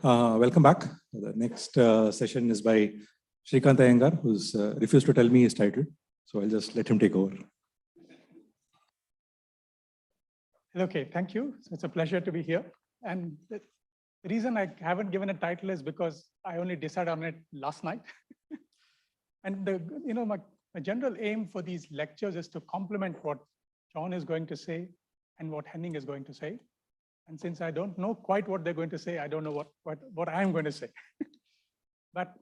Welcome back. The next session is by Srikanth Iyengar, who's refused to tell me his title. So I'll just let him take over. Okay, thank you. So it's a pleasure to be here. And the reason I haven't given a title is because I only decided on it last night. And my general aim for these lectures is to complement what John is going to say and what Henning is going to say. And since I don't know quite what they're going to say, I don't know what I'm going to say. But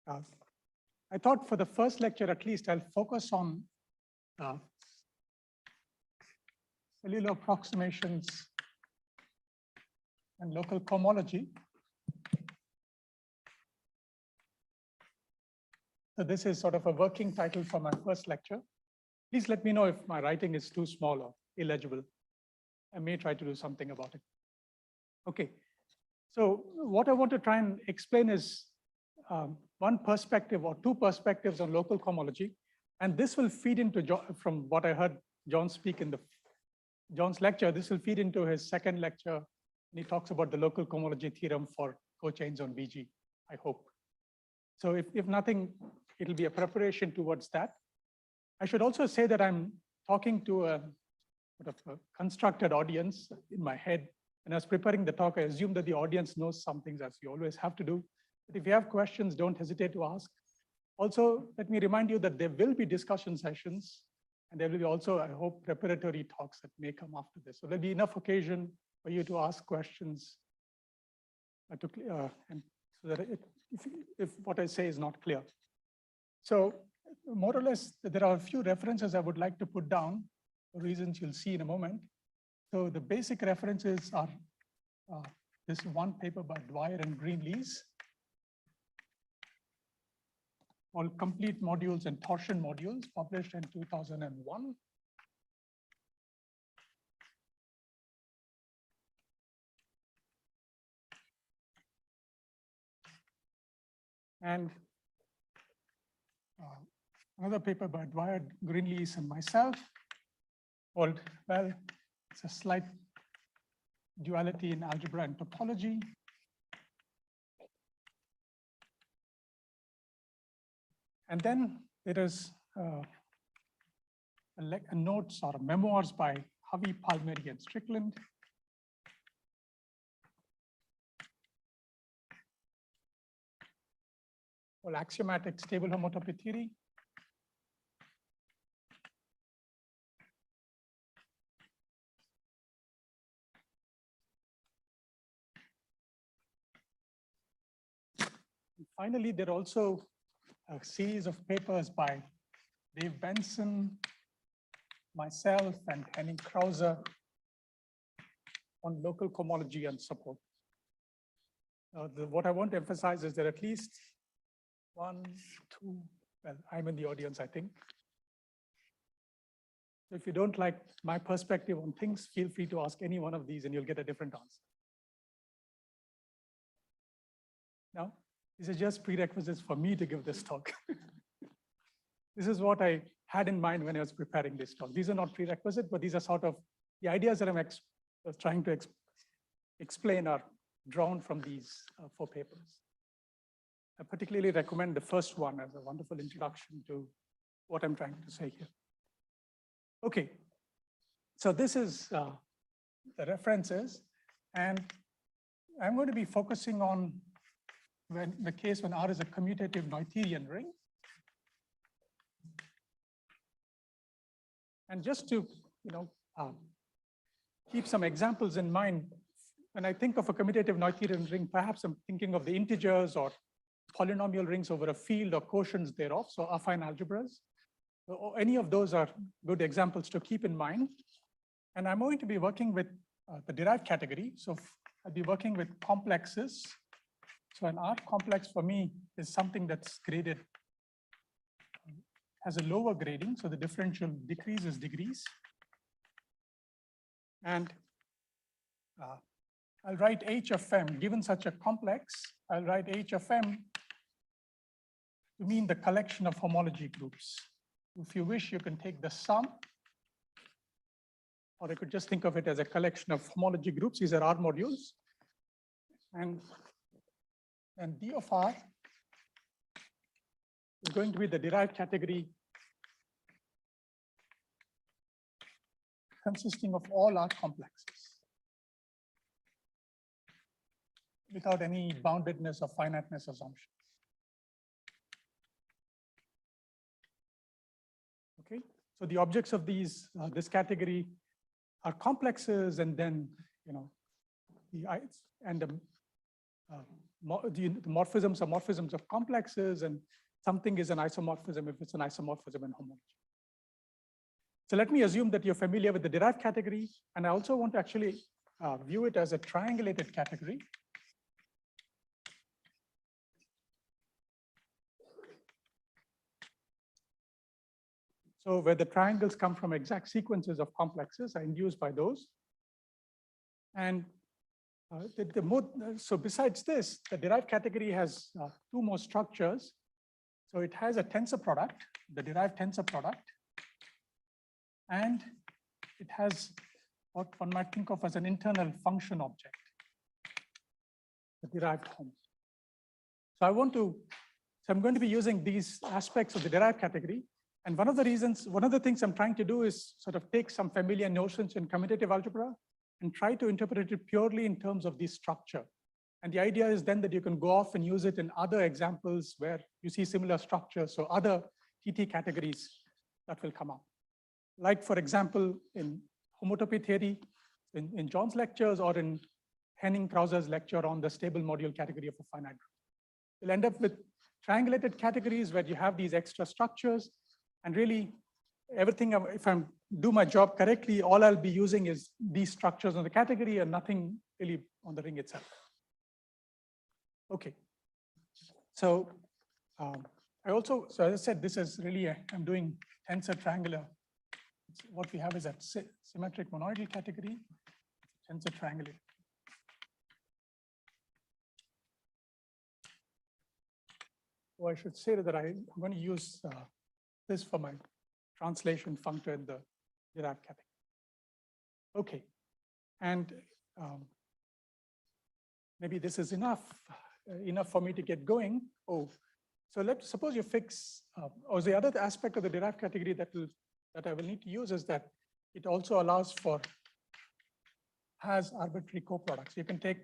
I thought for the first lecture, at least, I'll focus on cellular approximations and local cohomology. So this is sort of a working title for my first lecture. Please let me know if my writing is too small or illegible. I may try to do something about it. Okay, so what I want to try and explain is one perspective or two perspectives on local cohomology. And this will feed into, from what I heard John speak in John's lecture, this will feed into his second lecture. And he talks about the local cohomology theorem for cochains on BG, I hope. So if nothing, it'll be a preparation towards that. I should also say that I'm talking to a sort of a constructed audience in my head. And as preparing the talk, I assume that the audience knows some things, as you always have to do. But if you have questions, don't hesitate to ask. Also, let me remind you that there will be discussion sessions, and there will be also, I hope, preparatory talks that may come after this. So there'll be enough occasion for you to ask questions, and so that if what I say is not clear. So more or less, there are a few references I would like to put down, for reasons you'll see in a moment. So the basic references are this one paper by Dwyer and Greenlees, called Complete Modules and Torsion Modules, published in 2001. And another paper by Dwyer, Greenlees, and myself, called, well, it's a slight duality in algebra and topology. And then there is notes or memoirs by Hovey, Palmieri, and Strickland. Well, axiomatic stable homotopy theory. And finally, there are also a series of papers by Dave Benson, myself, and Henning Krause on local cohomology and support. What I want to emphasize is there are at least one, two, well, I'm in the audience, I think. So if you don't like my perspective on things, feel free to ask any one of these and you'll get a different answer. Now, these are just prerequisites for me to give this talk. This is what I had in mind when I was preparing this talk. These are not prerequisites, but these are sort of the ideas that I'm trying to explain are drawn from these four papers. I particularly recommend the first one as a wonderful introduction to what I'm trying to say here. Okay, so this is the references, and I'm going to be focusing on the case when R is a commutative Noetherian ring. And just to keep some examples in mind, when I think of a commutative Noetherian ring, perhaps I'm thinking of the integers or polynomial rings over a field or quotients thereof, so affine algebras. So any of those are good examples to keep in mind. And I'm going to be working with the derived category. So I'll be working with complexes. So an R complex for me is something that's graded, has a lower grading. So the differential decreases degrees. And I'll write H of M, given such a complex, I'll write H of M to mean the collection of homology groups. If you wish, you can take the sum, or I could just think of it as a collection of homology groups. These are R modules. And then D of R is going to be the derived category consisting of all R complexes without any boundedness or finiteness assumption. Okay, so the objects of these this category are complexes, and then the morphisms are morphisms of complexes, and something is an isomorphism if it's an isomorphism in homology. So let me assume that you're familiar with the derived category, and I also want to actually view it as a triangulated category. So where the triangles come from exact sequences of complexes are induced by those. And so besides this, the derived category has two more structures. So it has a tensor product, the derived tensor product, and it has what one might think of as an internal function object, the derived home. So I'm going to be using these aspects of the derived category. And one of the things I'm trying to do is sort of take some familiar notions in commutative algebra and try to interpret it purely in terms of this structure. And the idea is then that you can go off and use it in other examples where you see similar structures, so other TT categories that will come up. Like, for example, in homotopy theory, in John's lectures, or in Henning-Krauser's lecture on the stable module category of a finite group. You'll end up with triangulated categories where you have these extra structures, and really everything, if I do my job correctly, all I'll be using is these structures on the category and nothing really on the ring itself. Okay. So so as I said, this is really, I'm doing tensor triangular. What we have is a symmetric monoidal category, tensor triangulated. So I should say that I'm going to use this for my translation functor in the derived category. Okay, and maybe this is enough for me to get going. Oh, so let's suppose you fix. The other aspect of the derived category that I will need to use is that it also allows for has arbitrary coproducts. You can take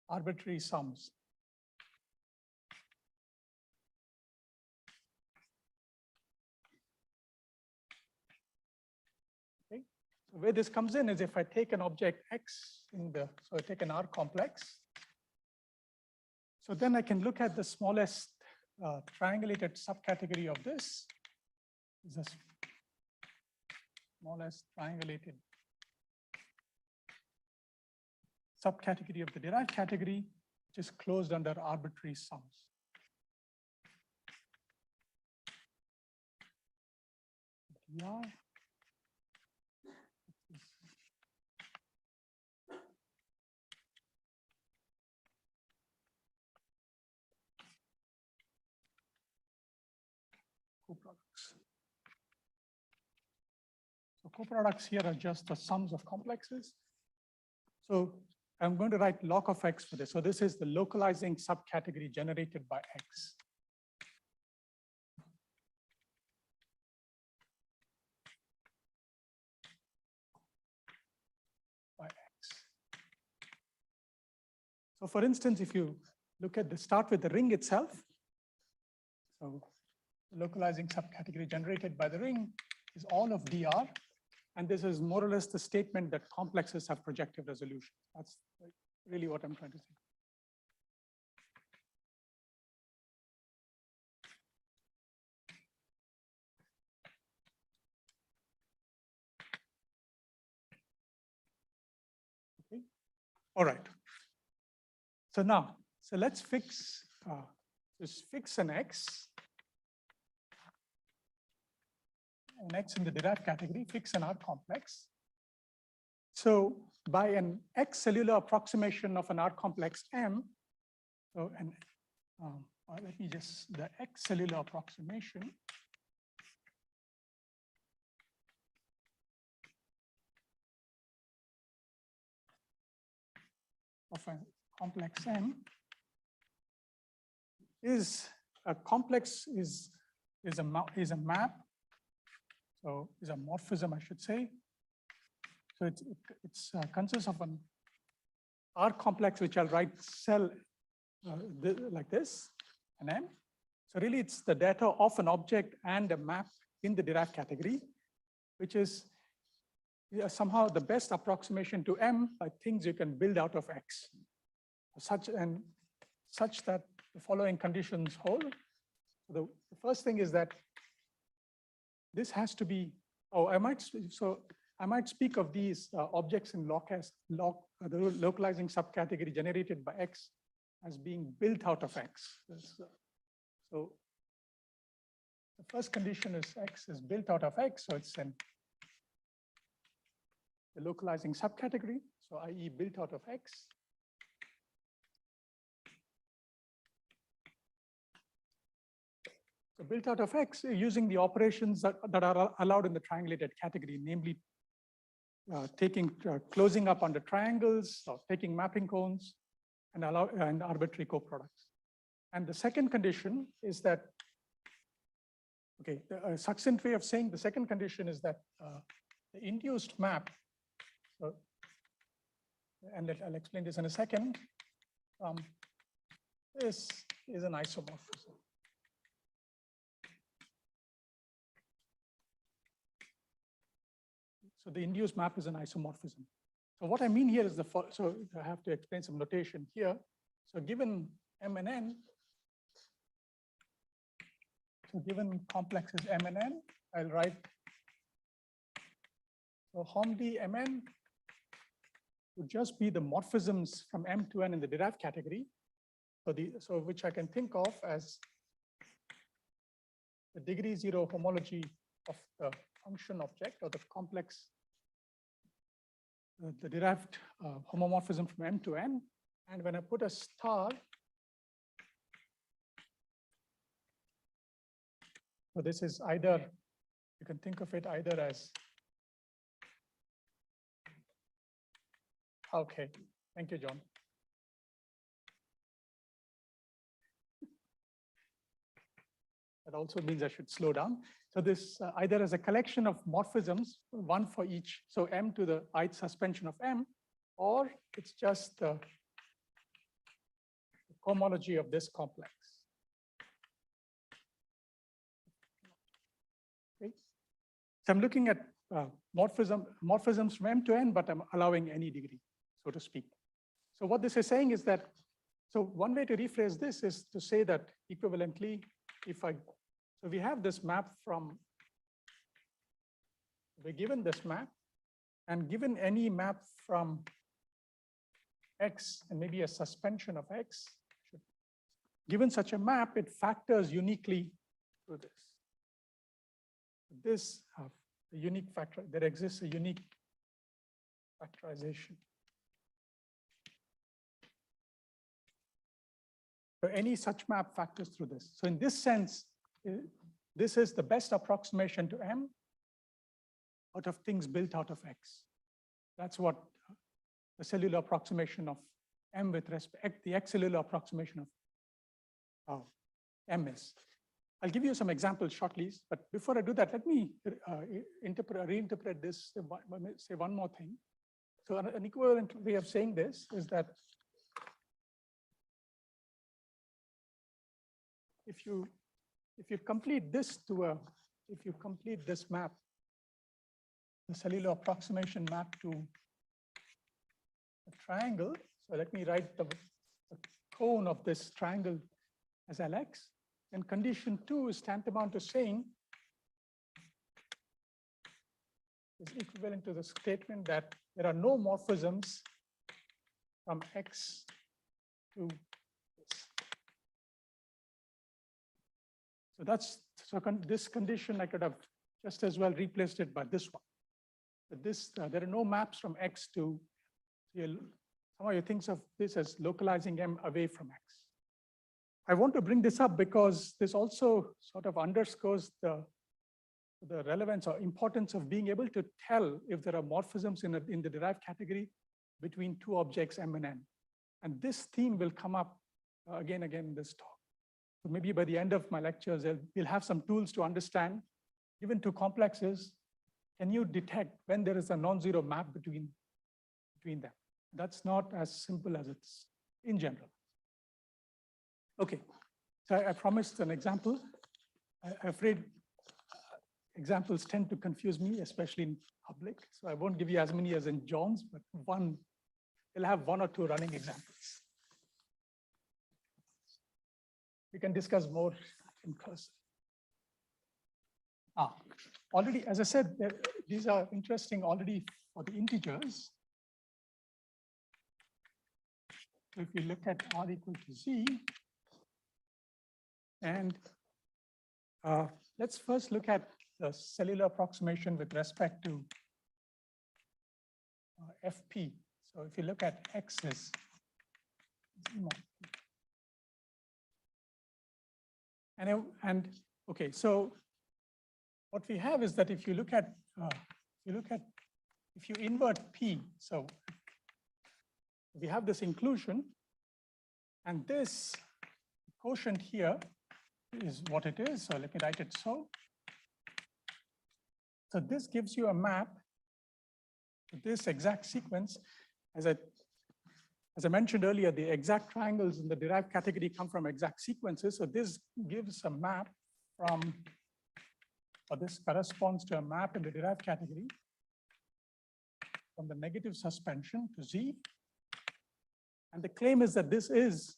arbitrary sums. So where this comes in is if I take an object X so I take an R complex. So then I can look at the smallest triangulated subcategory of this. Is the smallest triangulated subcategory of the derived category, which is closed under arbitrary sums. Yeah. Coproducts. So coproducts here are just the sums of complexes. So I'm going to write log of X for this. So this is the localizing subcategory generated by X. By X. So for instance, if you look at start with the ring itself. So localizing subcategory generated by the ring is all of dr, and this is more or less the statement that complexes have projective resolution. That's really what I'm trying to say. Okay. All right. So now, let's fix an X. An X in the derived category, fix an R complex. So by an X cellular approximation of an R complex M, so let me just, the X cellular approximation of a complex M is a complex is a map. So is a morphism, I should say. So it consists of an R complex, which I'll write cell like this, an M. So really, it's the data of an object and a map in the derived category, which is somehow the best approximation to M by things you can build out of X, such that the following conditions hold. The first thing is that this has to be. I might speak of these objects in the localizing subcategory generated by X as being built out of X. So the first condition is X is built out of X, so it's in the localizing subcategory, so i.e. built out of X. So built out of X using the operations that are allowed in the triangulated category, namely closing up under triangles, or taking mapping cones, and arbitrary coproducts. And the second condition is that, okay, a succinct way of saying the second condition is that the induced map, and I'll explain this in a second, this is an isomorphism. So the induced map is an isomorphism. So what I mean here is so I have to explain some notation here. So given M and N, so given complex is M and N, I'll write, so HOMD Mn would just be the morphisms from M to N in the derived category. So which I can think of as the degree 0 homology of the function object or the complex, the derived homomorphism from M to N. And when I put a star, so this is either, you can think of it either as, okay, thank you, John. That also means I should slow down. So this either as a collection of morphisms, one for each, so M to the ith suspension of M, or it's just the homology of this complex. Okay. So I'm looking at morphisms from M to N, but I'm allowing any degree, so to speak. So what this is saying is that, so one way to rephrase this is to say that equivalently, so we have this map from, we're given this map, and given any map from X and maybe a suspension of X, given such a map, it factors uniquely to this. This a unique factor, there exists a unique factorization. So any such map factors through this. So in this sense, this is the best approximation to M out of things built out of X. That's what the cellular approximation of M with respect, the X cellular approximation of M is. I'll give you some examples shortly, but before I do that, let me reinterpret this, say one more thing. So an equivalent way of saying this is that if you complete this if you complete this map, the cellular approximation map to a triangle, so let me write the cone of this triangle as Lx, and condition 2 is tantamount to saying is equivalent to the statement that there are no morphisms from X to this. So this condition, I could have just as well replaced it by this one. But this, there are no maps from X to, somehow you think of this as localizing M away from X. I want to bring this up because this also sort of underscores the relevance or importance of being able to tell if there are morphisms in the derived category between two objects M and N. And this theme will come up again in this talk. So maybe by the end of my lectures, we'll have some tools to understand, given two complexes, can you detect when there is a non-zero map between them? That's not as simple as it's in general. Okay, so I promised an example. I'm afraid examples tend to confuse me, especially in public. So I won't give you as many as in John's, but we'll have one or two running examples. We can discuss more in person. Already, as I said, these are interesting already for the integers. So if you look at R equal to Z, and let's first look at the cellular approximation with respect to FP. So if you look at X is Z mod P. And okay, so what we have is that if you invert P, so we have this inclusion, and this quotient here is what it is. So let me write it so. So this gives you a map to this exact sequence. As I mentioned earlier, the exact triangles in the derived category come from exact sequences. So this gives a map from, or this corresponds to a map in the derived category from the negative suspension to Z. And the claim is that this is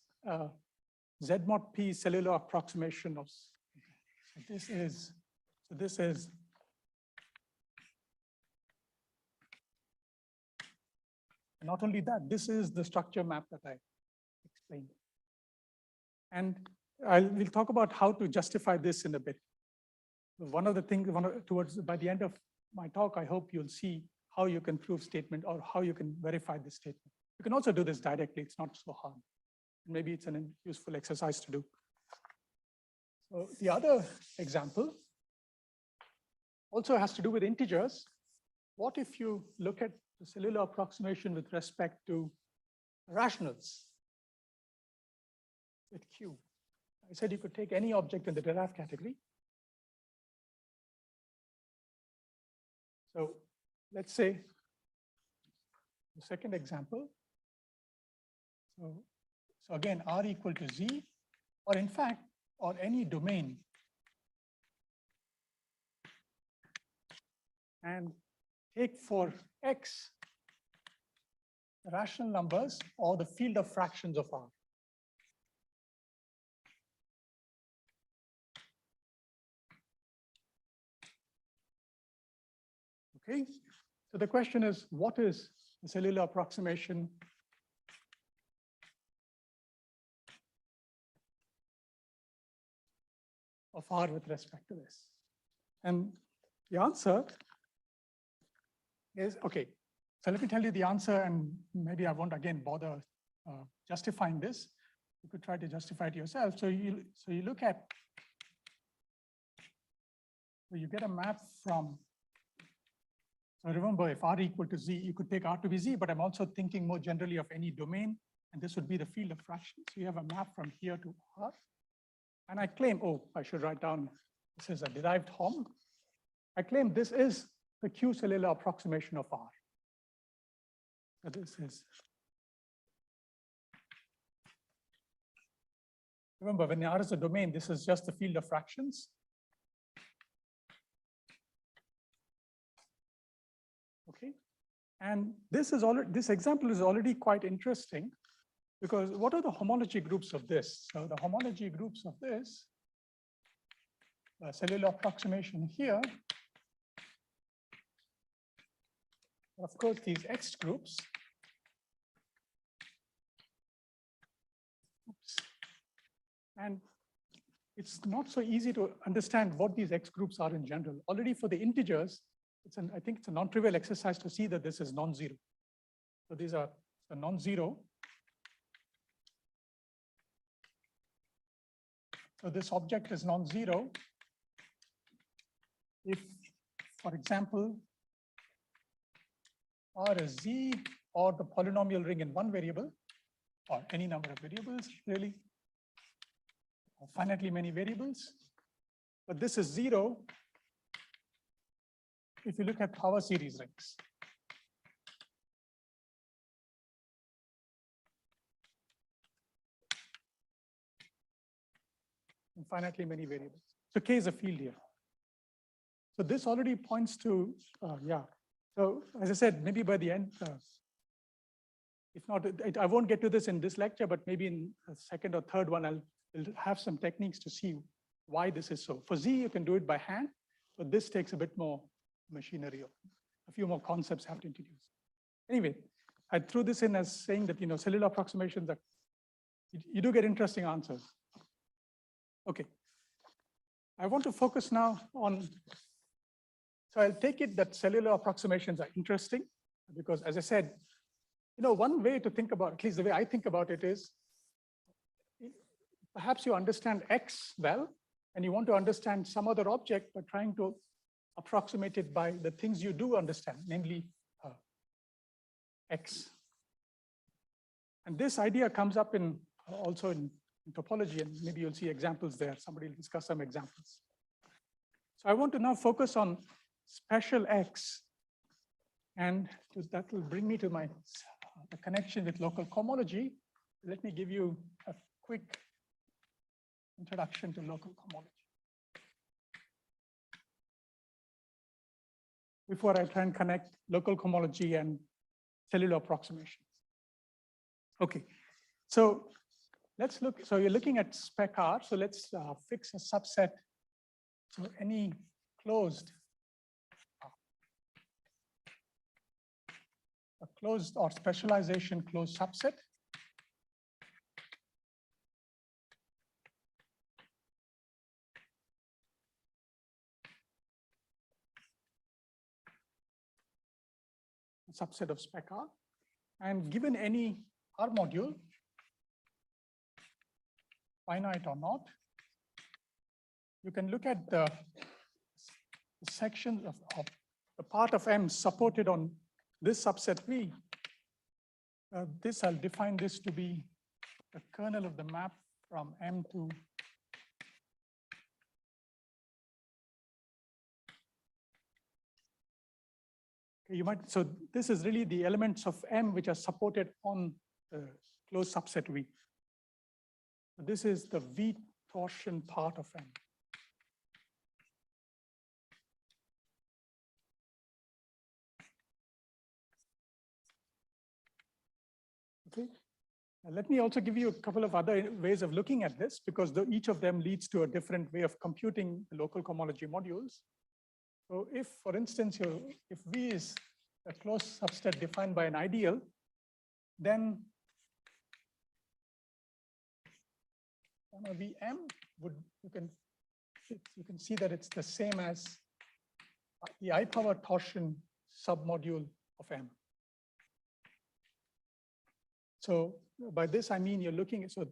Z mod P cellular approximation of, so this is, and not only that, this is the structure map that I explained. And we'll talk about how to justify this in a bit. One of the things, by the end of my talk, I hope you'll see how you can prove statement or how you can verify this statement. You can also do this directly, it's not so hard. Maybe it's a useful exercise to do. So the other example also has to do with integers. What if you look at the cellular approximation with respect to rationals with Q? I said you could take any object in the derived category. So let's say the second example. So again, R equal to Z, or in fact, or any domain. And take for X the rational numbers or the field of fractions of R. Okay, so the question is, what is the cellular approximation of R with respect to this? And the answer is, okay, so let me tell you the answer, and maybe I won't again bother justifying this. You could try to justify it yourself. So you look at, so you get a map from, so remember, if R equal to Z, you could take R to be Z, but I'm also thinking more generally of any domain, and this would be the field of fractions. So you have a map from here to R. And I claim, oh, I should write down, this is a derived HOM. I claim this is the Q cellular approximation of R. So this is, remember, when R is a domain, this is just the field of fractions. Okay, and this example is already quite interesting, because what are the homology groups of this? So the homology groups of this, the cellular approximation here, of course, these X groups. Oops. And it's not so easy to understand what these X groups are in general. Already for the integers, I think it's a non-trivial exercise to see that this is non-zero. So these are the non-zero. So this object is non-zero if, for example, R is Z or the polynomial ring in one variable, or any number of variables, really, finitely many variables, but this is 0 if you look at power series rings. Infinitely many variables. So K is a field here. So this already points to, yeah. So as I said, maybe by the end, if not, I won't get to this in this lecture, but maybe in a second or third one, I'll have some techniques to see why this is so. For Z, you can do it by hand, but this takes a bit more machinery. A few more concepts have to introduce. Anyway, I threw this in as saying that, cellular approximations, you do get interesting answers. Okay. I want to focus now on, so I'll take it that cellular approximations are interesting because, as I said, one way to think about, at least the way I think about it is, perhaps you understand X well, and you want to understand some other object by trying to approximate it by the things you do understand, namely X. And this idea comes up also in topology, and maybe you'll see examples there. Somebody will discuss some examples. So I want to now focus on special X, and that will bring me to the connection with local cohomology. Let me give you a quick introduction to local cohomology before I try and connect local cohomology and cellular approximations. Okay, so let's look. So you're looking at spec R. So let's fix a subset. So any closed or specialization closed subset subset of spec R, and given any R module, finite or not, you can look at the section of the part of M supported on this subset V. This, I'll define this to be the kernel of the map from M to so this is really the elements of M which are supported on the closed subset V. This is the V torsion part of M. Okay. Now let me also give you a couple of other ways of looking at this, because each of them leads to a different way of computing the local cohomology modules. So if, for instance, if V is a closed subset defined by an ideal, then Vm would, you can see that it's the same as the I power torsion submodule of M. So by this, I mean you're looking at, so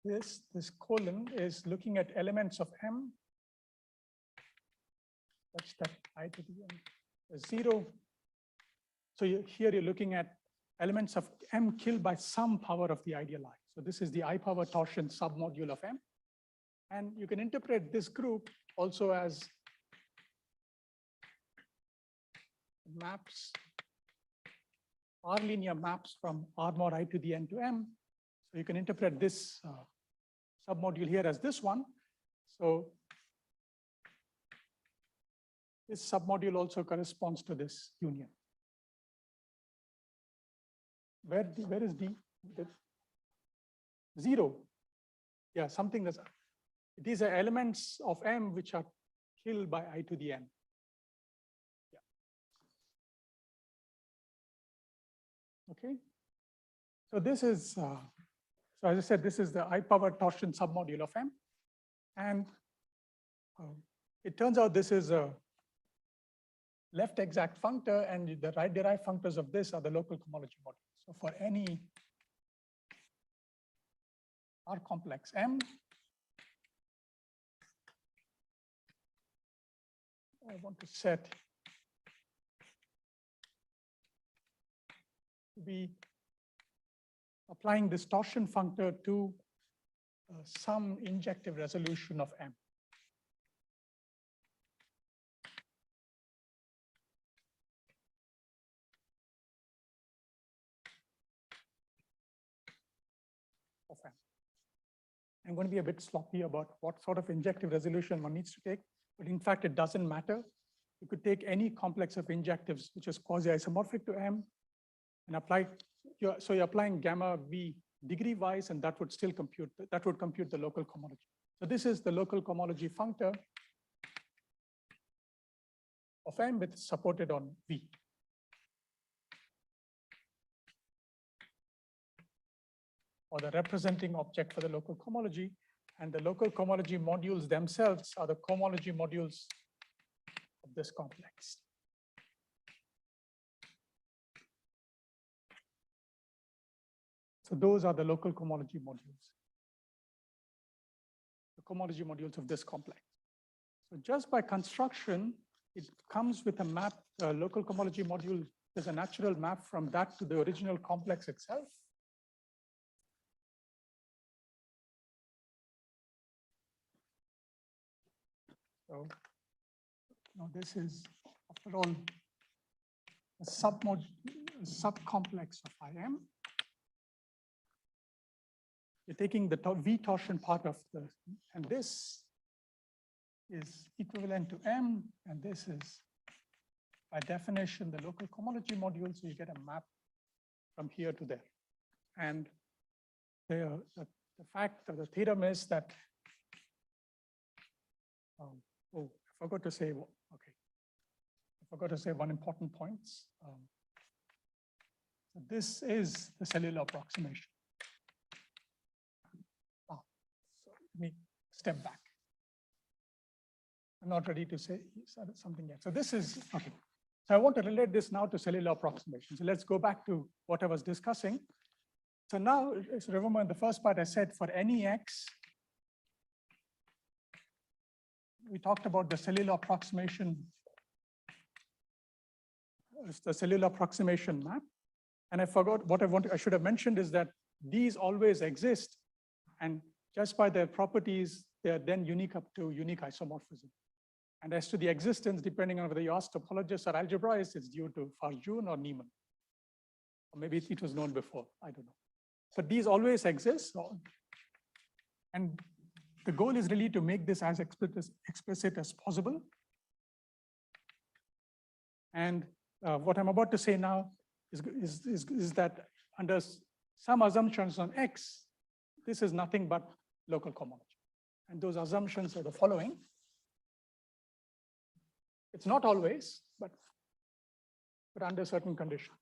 this colon is looking at elements of M such that I to the M is 0. So here you're looking at elements of M killed by some power of the ideal I. So this is the I power torsion submodule of M. And you can interpret this group also as maps, R linear maps from R mod I to the N to M. So you can interpret this submodule here as this one. So this submodule also corresponds to this union. Where is the 0? Yeah, something that's, these are elements of M which are killed by I to the N. Yeah. Okay. So this is, so as I said, this is the I power torsion submodule of M. And it turns out this is a left exact functor, and the right derived functors of this are the local cohomology modules. So for any R complex M, I want to set to be applying this torsion functor to some injective resolution of M. Of M. I'm going to be a bit sloppy about what sort of injective resolution one needs to take, but in fact, it doesn't matter. You could take any complex of injectives, which is quasi-isomorphic to M, and apply, so you're applying gamma V degree-wise, and that would still compute, that would compute the local cohomology. So this is the local cohomology functor of M with supported on V. Or the representing object for the local cohomology, and the local cohomology modules themselves are the cohomology modules of this complex. So those are the local cohomology modules. The cohomology modules of this complex. So just by construction, it comes with a map, local cohomology module. There's a natural map from that to the original complex itself. So now this is, after all, a subcomplex of IM. You're taking the V torsion part of the, and this is equivalent to M, and this is, by definition, the local cohomology module, so you get a map from here to there. And the fact of the theorem is that, oh, I forgot to say, okay. I forgot to say one important point. So this is the cellular approximation. So let me step back. I'm not ready to say something yet. So this is, okay. So I want to relate this now to cellular approximation. So let's go back to what I was discussing. So now, so remember in the first part I said for any X, we talked about the cellular approximation, the cellular approximation map. And I forgot what I should have mentioned is that these always exist. And just by their properties, they're then unique up to unique isomorphism. And as to the existence, depending on whether you ask topologists or algebraists, it's due to Farjun or Niemann. Or maybe it was known before, I don't know. But these always exist. And the goal is really to make this as explicit as possible. And what I'm about to say now is that under some assumptions on X, this is nothing but local cohomology. And those assumptions are the following. It's not always, but under certain conditions.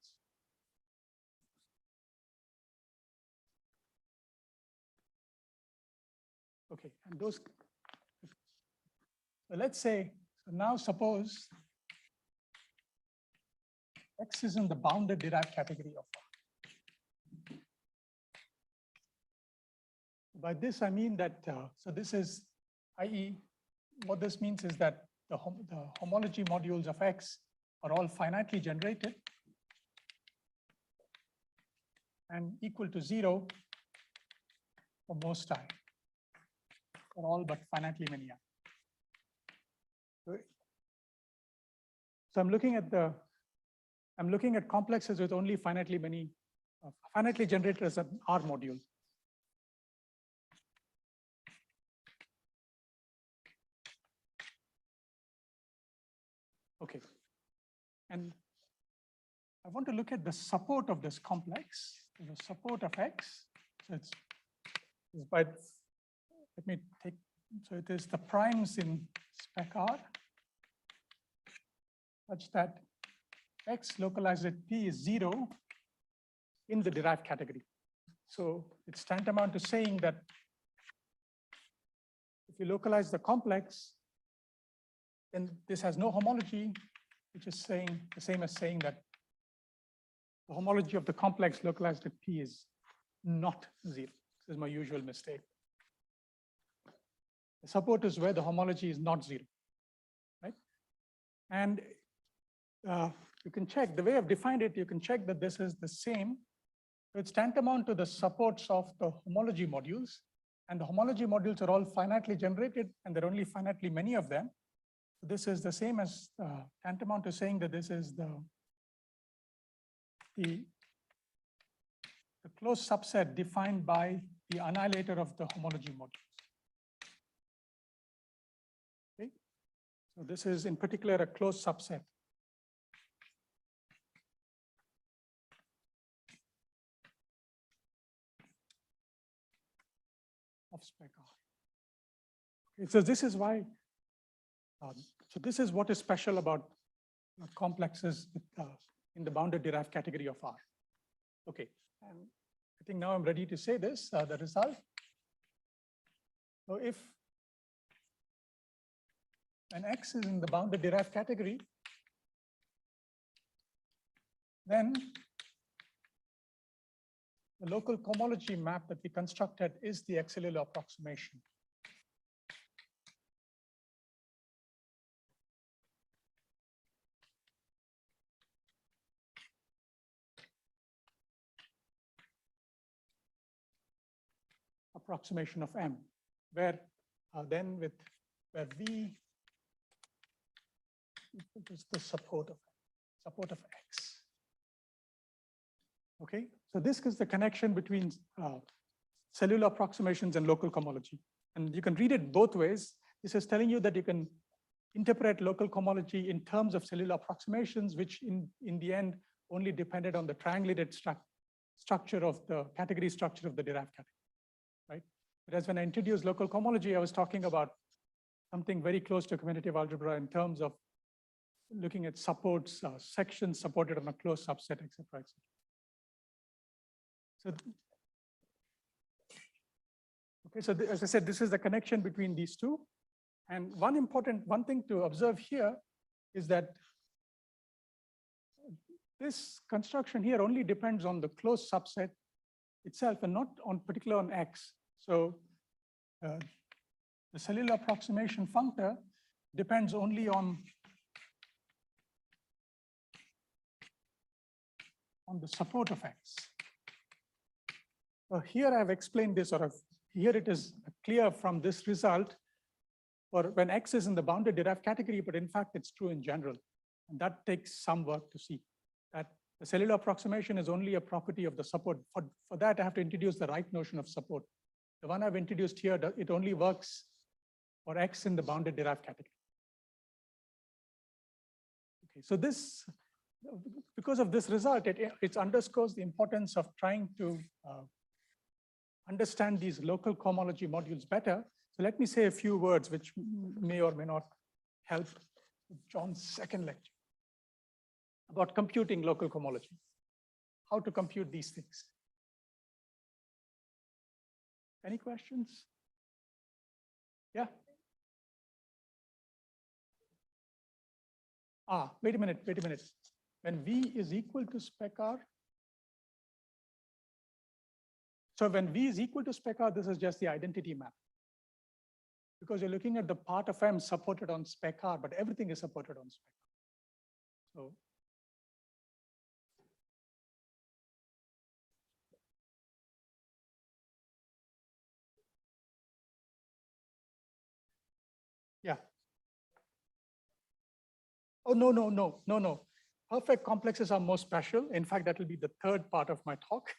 Okay, and those, so let's say, so now suppose X is in the bounded derived category of R. By this, I mean that, so this is, i.e., what this means is that the homology modules of X are all finitely generated and equal to 0 for most I, for all but finitely many I. So I'm looking at complexes with only finitely many, finitely generated as an R module. Okay, and I want to look at the support of this complex, the support of X. So it's by, let me take, so it is the primes in spec R such that X localized at P is 0 in the derived category. So it's tantamount to saying that if you localize the complex, then this has no homology, which is saying the same as saying that the homology of the complex localized at P is not 0. This is my usual mistake. The support is where the homology is not 0, right? And you can check, the way I've defined it, you can check that this is the same So it's tantamount to the supports of the homology modules. And the homology modules are all finitely generated, and there are only finitely many of them. So this is the same as tantamount to saying that this is the closed subset defined by the annihilator of the homology modules. Okay, so this is in particular a closed subset. Of spec R. Okay, so this is why, so this is what is special about complexes in the bounded derived category of R. Okay, and I think now I'm ready to say this, the result. So if an X is in the bounded derived category, then the local cohomology map that we constructed is the axillary approximation. Approximation of M, where then with where V is the support of X. Okay, so this is the connection between cellular approximations and local cohomology. And you can read it both ways. This is telling you that you can interpret local cohomology in terms of cellular approximations, which in the end only depended on the triangulated structure of the category structure of the derived category, right? Whereas when I introduced local cohomology, I was talking about something very close to commutative algebra in terms of looking at supports, sections supported on a closed subset, et cetera, et cetera. So, okay, so as I said, this is the connection between these two. And one thing to observe here is that this construction here only depends on the closed subset itself and not on particular on X. So the cellular approximation functor depends only on the support of X. So here I've explained this, or here it is clear from this result, or when X is in the bounded derived category, but in fact it's true in general. And that takes some work to see that the cellular approximation is only a property of the support. For that, I have to introduce the right notion of support. The one I've introduced here, it only works for X in the bounded derived category. Okay, so this, because of this result, it underscores the importance of trying to understand these local cohomology modules better. So let me say a few words which may or may not help John's second lecture about computing local cohomology, how to compute these things. Any questions? Yeah. Wait a minute. When V is equal to spec R, so when V is equal to spec R, this is just the identity map. Because you're looking at the part of M supported on spec R, but everything is supported on spec R. So yeah. Oh, no. Perfect complexes are more special. In fact, that will be the third part of my talk,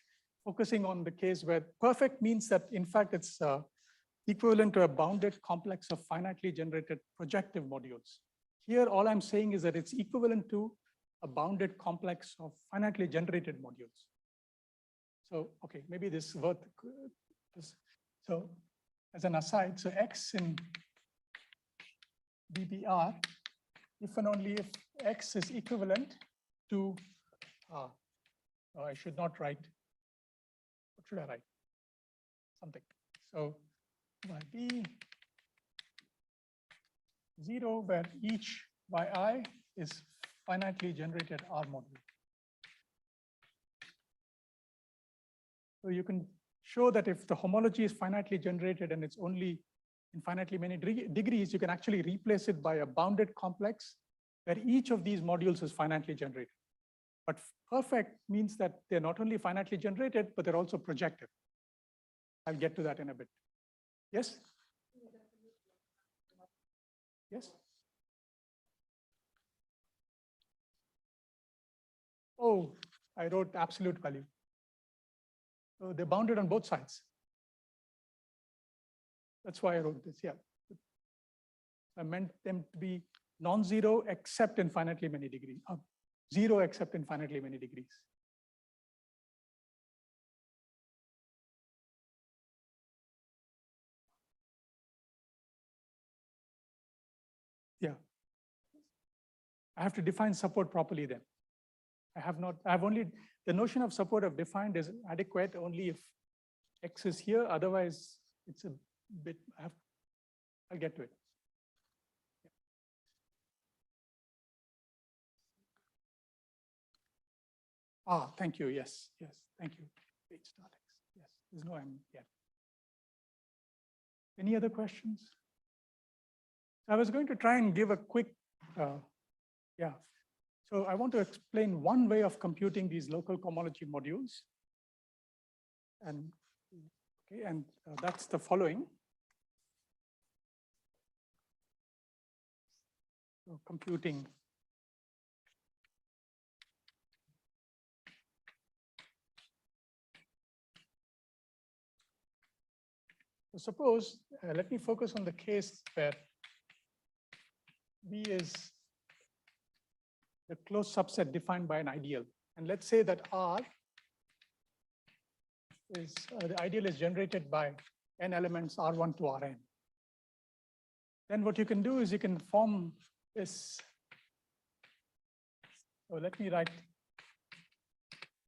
focusing on the case where perfect means that, in fact, it's equivalent to a bounded complex of finitely generated projective modules. Here, all I'm saying is that it's equivalent to a bounded complex of finitely generated modules. So, okay, maybe this is worth this. So, as an aside, so X in BBR, if and only if X is equivalent to, I should not write, what should I write? Something. So by B 0, where each yi is finitely generated R module. So you can show that if the homology is finitely generated and it's only in finitely many degrees, you can actually replace it by a bounded complex where each of these modules is finitely generated. But perfect means that they're not only finitely generated, but they're also projective. I'll get to that in a bit. Yes? Yes? Oh, I wrote absolute value. So they're bounded on both sides. That's why I wrote this, yeah. I meant them to be non-zero except in finitely many degrees, zero except in finitely many degrees. Yeah. I have to define support properly then. I have only, the notion of support I've defined is adequate only if X is here, otherwise it's a bit, I'll get to it. Ah, thank you, yes, thank you. H dot X, yes, there's no M yet. Any other questions? I was going to try and give a quick, So I want to explain one way of computing these local cohomology modules. And that's the following. So computing so suppose, let me focus on the case where V is the closed subset defined by an ideal. And let's say that R is, the ideal is generated by n elements R1 to Rn. Then what you can do is you can form this. So let me write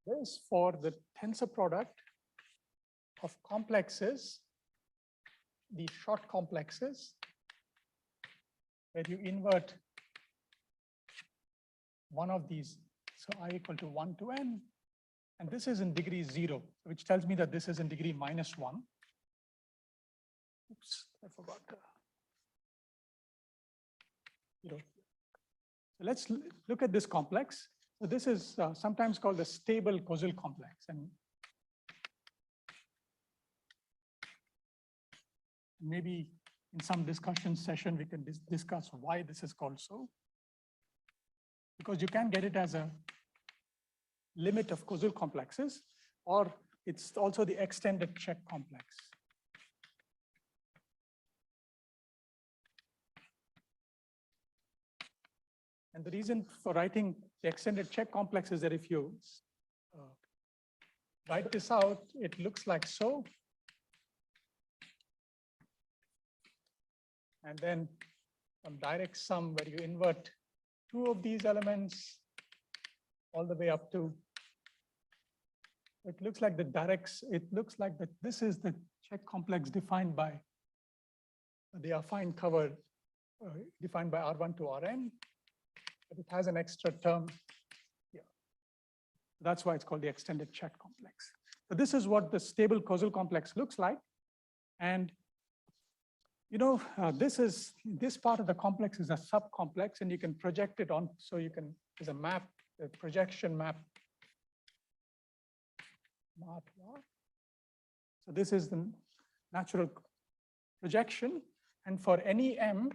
this for the tensor product of complexes, the short complexes, where you invert one of these. So I equal to 1 to n. And this is in degree 0, which tells me that this is in degree -1. Oops, I forgot. So let's look at this complex. So this is sometimes called the stable Koszul complex. And maybe in some discussion session, we can discuss why this is called so. Because you can get it as a limit of Koszul complexes, or it's also the extended check complex. And the reason for writing the extended check complex is that if you write this out, it looks like so. And then some direct sum where you invert 2 of these elements all the way up to, it looks like the directs, it looks like that this is the check complex defined by the affine covered, defined by R1 to Rn, but it has an extra term here. That's why it's called the extended check complex. So this is what the stable Koszul complex looks like. And this part of the complex is a subcomplex, and you can project it on, so you can, there's a map, a projection map. So this is the natural projection, and for any M,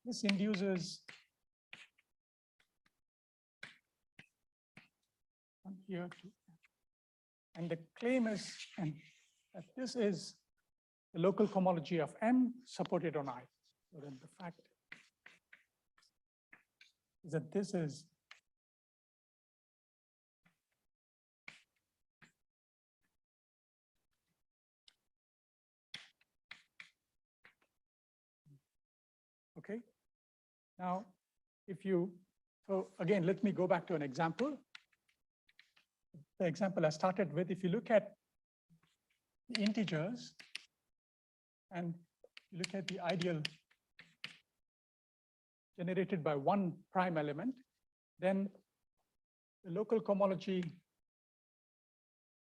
this induces from here to, and the claim is, and that this is the local cohomology of M supported on I. So then the fact is that this is okay. Now, so again, let me go back to an example. The example I started with, if you look at the integers and you look at the ideal generated by one prime element, then the local cohomology,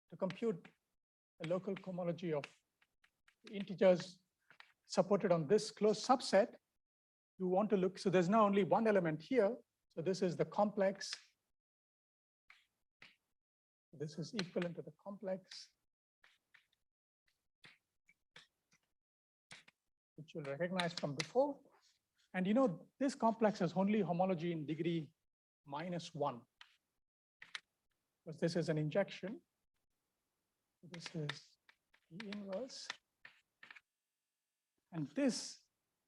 to compute the local cohomology of integers supported on this closed subset, you want to look, so there's now only one element here. So this is the complex. This is equivalent to the complex, which you'll recognize from before. And you know, this complex has only homology in degree -1. Because this is an injection. This is the inverse. And this,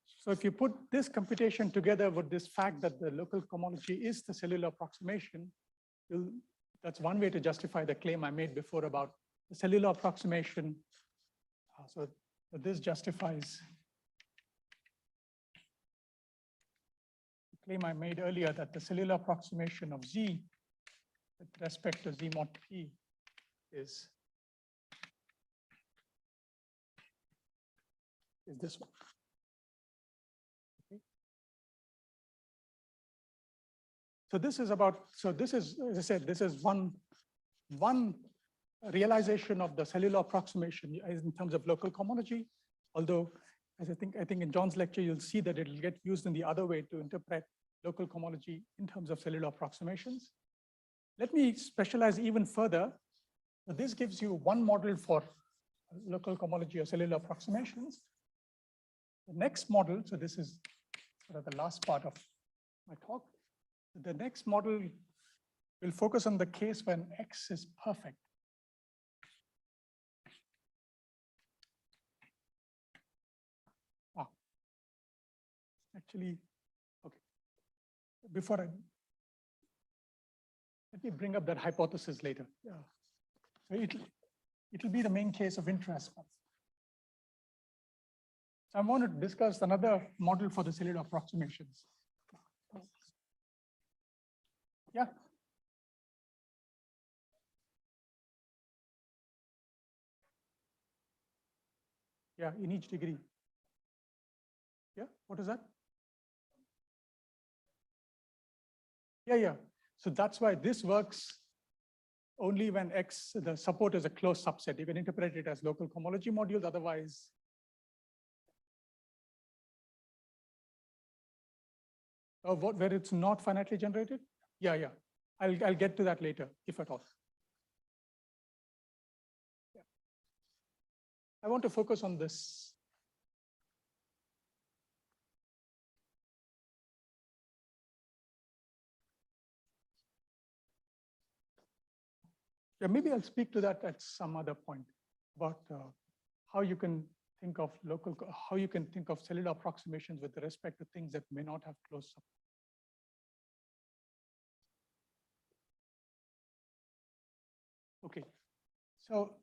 so if you put this computation together with this fact that the local homology is the cellular approximation, that's one way to justify the claim I made before about the cellular approximation. So this justifies the claim I made earlier that the cellular approximation of Z with respect to Z mod P is this one. Okay. So this is about, so this is, as I said, this is one realization of the cellular approximation in terms of local homology. Although, as I think in John's lecture, you'll see that it'll get used in the other way to interpret local homology in terms of cellular approximations. Let me specialize even further. So this gives you one model for local homology or cellular approximations. The next model, so this is sort of the last part of my talk. The next model will focus on the case when X is perfect. Actually, okay. Before let me bring up that hypothesis later. Yeah. So it'll be the main case of interest. So I want to discuss another model for the cellular approximations. Yeah. Yeah, in each degree. Yeah, what is that? Yeah. So that's why this works only when X, the support is a closed subset. You can interpret it as local homology modules, otherwise. Where it's not finitely generated? Yeah. I'll get to that later, if at all. Yeah. I want to focus on this. Yeah, maybe I'll speak to that at some other point about how you can think of cellular approximations with respect to things that may not have closed support. Okay, so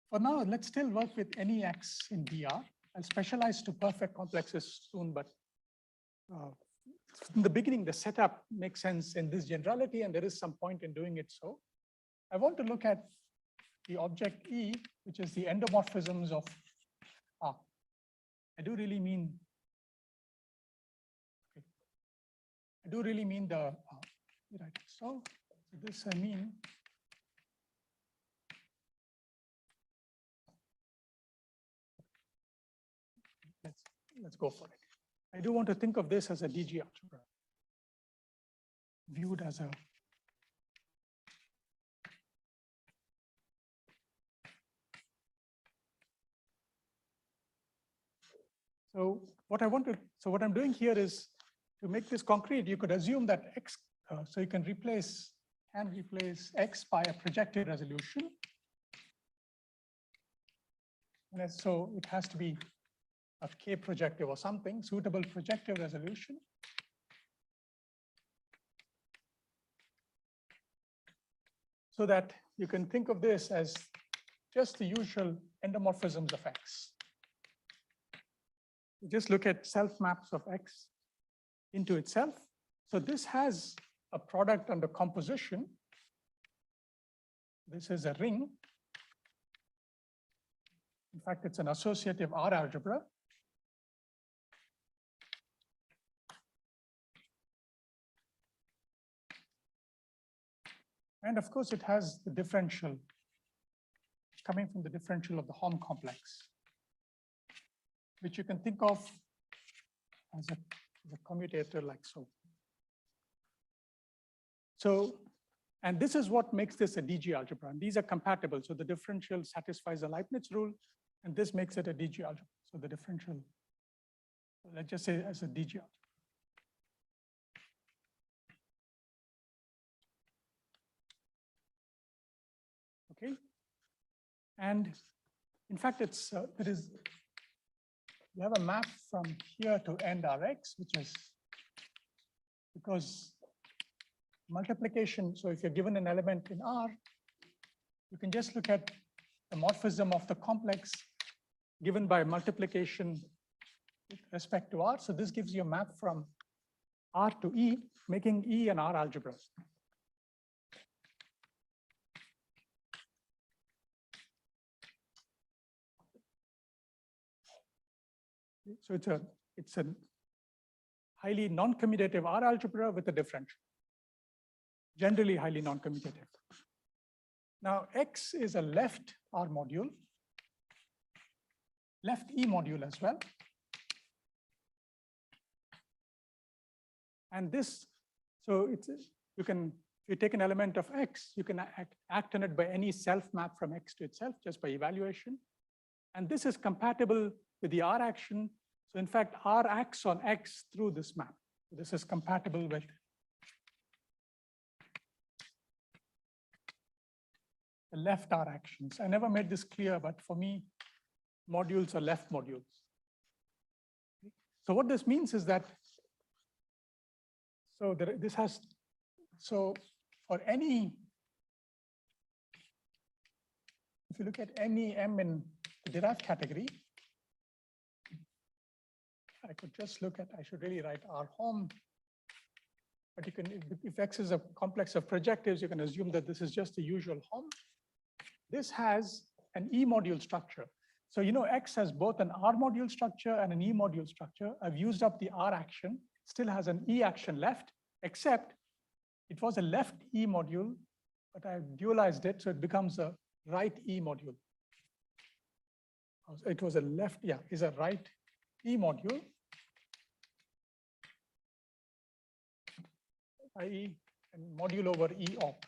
for now, let's still work with any X in DR. I'll specialize to perfect complexes soon, but in the beginning, the setup makes sense in this generality, and there is some point in doing it so. I want to look at the object E, which is the endomorphisms of R. I do really mean the, right. So this I mean, let's go for it. I do want to think of this as a DG algebra, viewed as a So what I'm doing here is to make this concrete. You could assume that X, so you can replace X by a projective resolution. And so it has to be a K projective or something, suitable projective resolution. So that you can think of this as just the usual endomorphisms of X. You just look at self maps of X into itself. So this has a product under composition. This is a ring. In fact, it's an associative R algebra. And of course, it has the differential coming from the differential of the Hom complex, which you can think of as a commutator like so. So, and this is what makes this a DG algebra. And these are compatible. So the differential satisfies the Leibniz rule, and this makes it a DG algebra. So the differential, let's just say as a DG algebra. Okay. And in fact, it's you have a map from here to end Rx, which is because multiplication. So if you're given an element in R, you can just look at the morphism of the complex given by multiplication with respect to R. So this gives you a map from R to E, making E an R algebra. So it's a highly non-commutative R algebra with a differential, generally highly non-commutative. Now, X is a left R module, left E module as well. And this, so it's, you can, if you take an element of X, you can act on it by any self map from X to itself just by evaluation. And this is compatible with the R action. So in fact, R acts on X through this map. This is compatible with the left R actions. I never made this clear, but for me, modules are left modules. So what this means is that, so this has, so for any, if you look at any M in the derived category, I could just look at, I should really write R home, but you can, if X is a complex of projectives, you can assume that this is just the usual home. This has an E module structure. So, you know, X has both an R module structure and an E module structure. I've used up the R action, still has an E action left, except it was a left E module, but I've dualized it, so it becomes a right E module. It was a left, yeah, is a right E module, i.e. module over E op.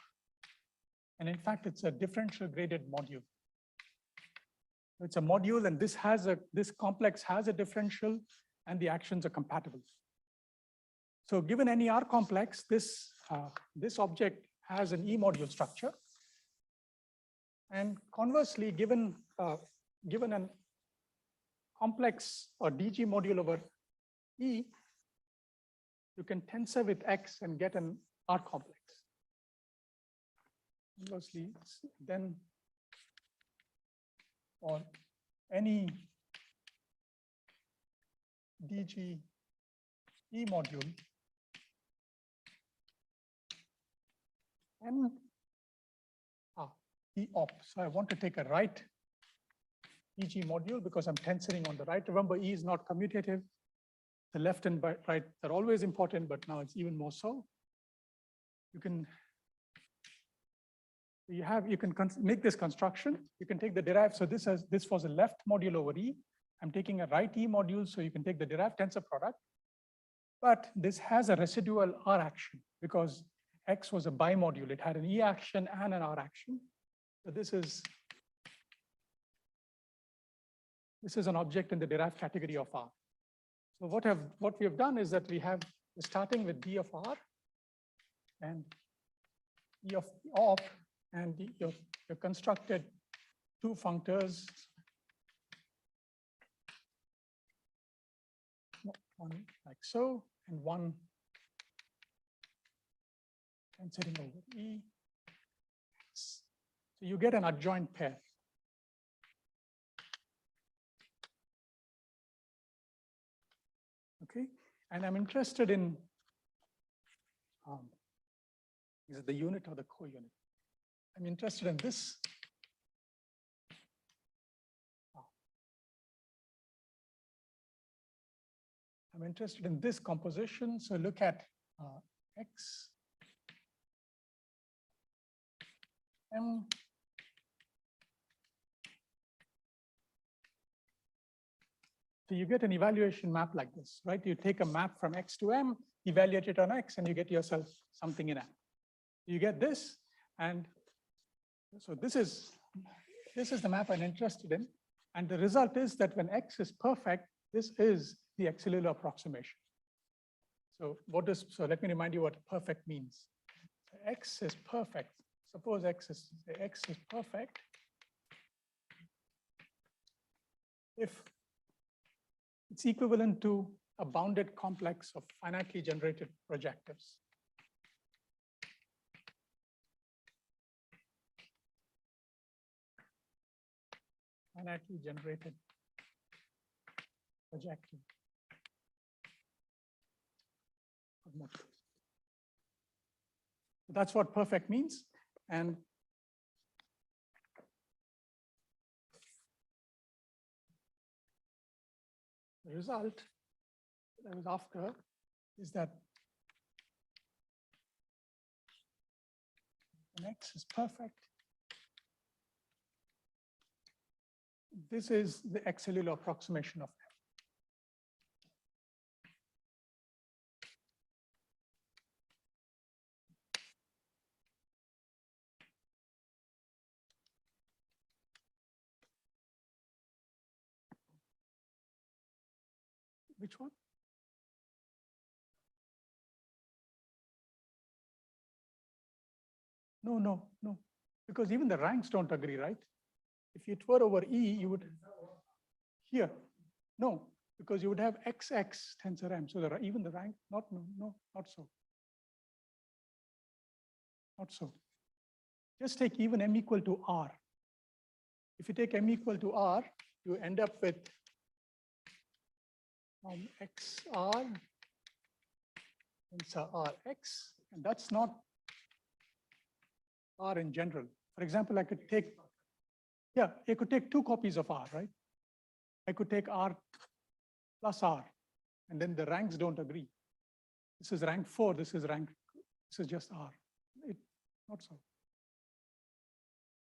And in fact, it's a differential graded module. It's a module, and this has a, this complex has a differential, and the actions are compatible. So given any R complex, this object has an E module structure. And conversely, given an complex or DG module over E, you can tensor with X and get an R complex. Conversely, then on any DG E module, and E op. So I want to take a right DG module because I'm tensoring on the right. Remember, E is not commutative. The left and right are always important, but now it's even more so. You can make this construction. You can take the derived. So this was a left module over E. I'm taking a right E module, so you can take the derived tensor product. But this has a residual R action because X was a bimodule. It had an E action and an R action. So this is an object in the derived category of R. So what we have done is that we're starting with D of R and E of op, and you've constructed two functors, one like so, and one tensoring over E. So you get an adjoint pair. Okay, and I'm interested in, is it the unit or the co-unit? I'm interested in this. I'm interested in this composition. So look at X, M, so you get an evaluation map like this, right? You take a map from X to M, evaluate it on X, and you get yourself something in M. You get this, and so this is the map I'm interested in, and the result is that when X is perfect, this is the auxiliary approximation. So let me remind you what perfect means. X is perfect. Suppose X is perfect if it's equivalent to a bounded complex of finitely generated projectives. Finitely generated projective. That's what perfect means. And the result that I was after is that when X is perfect, this is the auxiliary approximation of F. Which one? No, because even the ranks don't agree, right? If it were over E, you would here. No, because you would have XX tensor M. So even the rank, not so. Not so. Just take even M equal to R. If you take M equal to R, you end up with XR tensor RX, and that's not R in general. For example, I could take, I could take 2 copies of R, right? I could take R plus R, and then the ranks don't agree. This is rank 4, this is just R. Not so.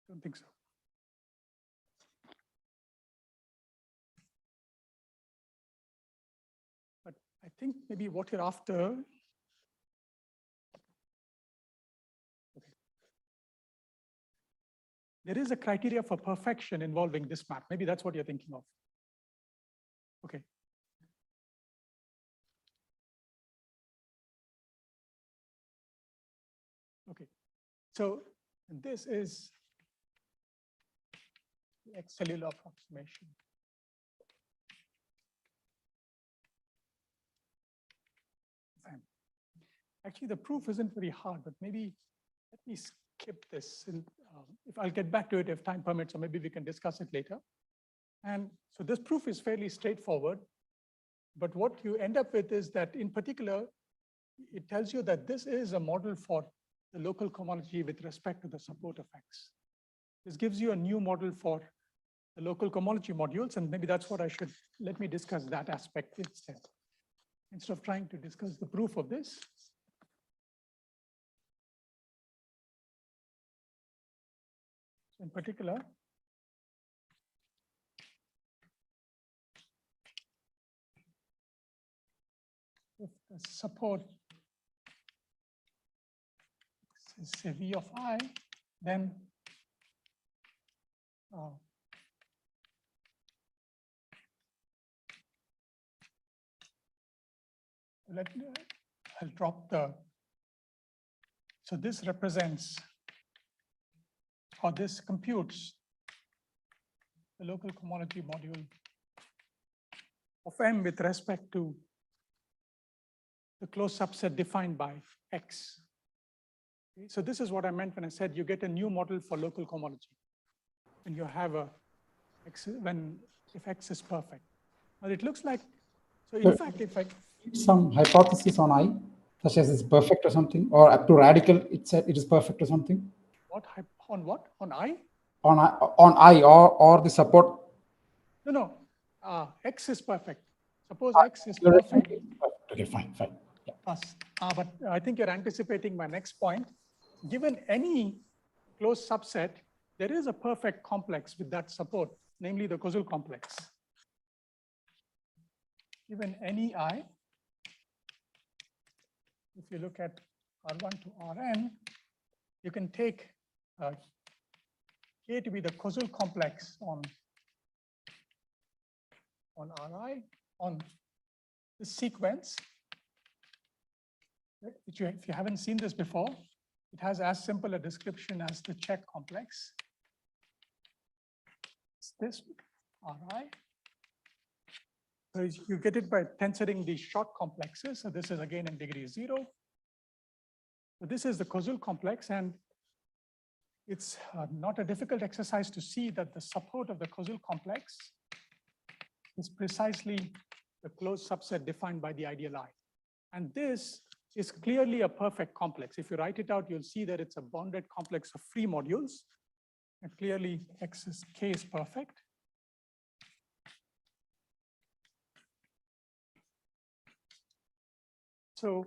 Don't think so. But I think maybe what you're after. Okay. There is a criteria for perfection involving this map. Maybe that's what you're thinking of. Okay. Okay. So this is the cellular approximation. Actually, the proof isn't very hard, but maybe let me skip this. And, if I'll get back to it if time permits, or maybe we can discuss it later. And so this proof is fairly straightforward. But what you end up with is that, in particular, it tells you that this is a model for the local cohomology with respect to the support of X. This gives you a new model for the local cohomology modules, and maybe that's what let me discuss that aspect instead of trying to discuss the proof of this. So in particular, if the support is say V of I, then I'll drop so this represents, or this computes the local cohomology module of M with respect to the closed subset defined by X. Okay, so this is what I meant when I said you get a new model for local cohomology when you have if X is perfect. But it looks like, so in fact, if I some hypothesis on I, such as it's perfect or something, or up to radical, it said it is perfect or something. On what? On I? On I or the support. No. X is perfect. Suppose X is perfect. Okay, fine. Yeah. But I think you're anticipating my next point. Given any closed subset, there is a perfect complex with that support, namely the Koszul complex. Given any I, if you look at R1 to Rn, you can take K to be the causal complex on Ri on the sequence, which if you haven't seen this before, it has as simple a description as the check complex. It's this Ri. So you get it by tensoring these short complexes. So this is again in degree 0. So this is the causal complex, and it's not a difficult exercise to see that the support of the causal complex is precisely the closed subset defined by the ideal I. And this is clearly a perfect complex. If you write it out, you'll see that it's a bounded complex of free modules. And clearly K is perfect. So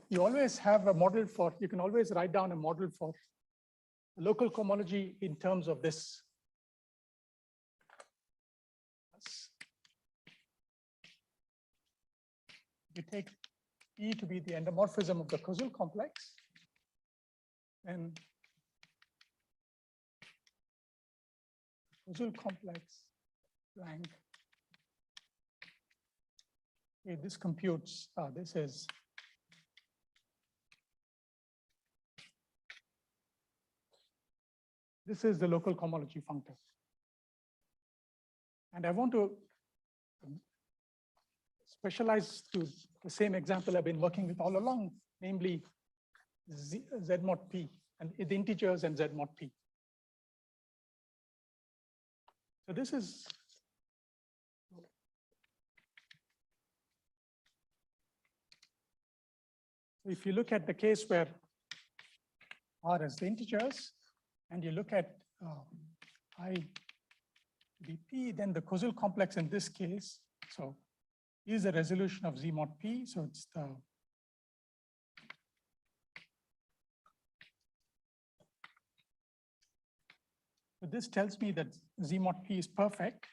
you always have a model for, you can always write down a model for local cohomology in terms of this. You take E to be the endomorphism of the causal complex, and causal complex rank. Okay, this computes, this is the local cohomology functor. And I want to specialize to the same example I've been working with all along, namely Z mod P, and the integers and Z mod P. So this is, if you look at the case where R is the integers, and you look at I to be P, then the causal complex in this case, so is a resolution of Z mod P. So it's the so this tells me that Z mod P is perfect.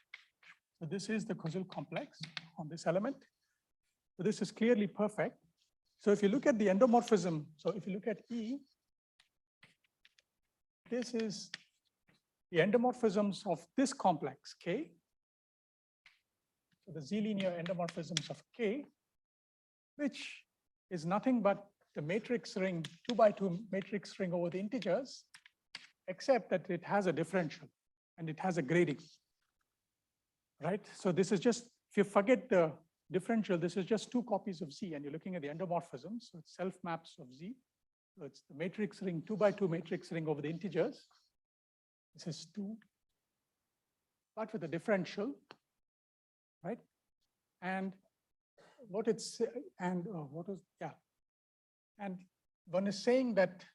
So this is the causal complex on this element. So this is clearly perfect. So if you look at the endomorphism, so if you look at E, this is the endomorphisms of this complex K. So the Z-linear endomorphisms of K, which is nothing but the matrix ring, 2 by 2 matrix ring over the integers, except that it has a differential and it has a grading, right? So this is just, if you forget the differential, this is just 2 copies of Z, and you're looking at the endomorphisms. So it's self maps of Z. So it's the matrix ring, 2 by 2 matrix ring over the integers. This is 2, but with a differential, right? And what it's, and what is, yeah. And one is saying that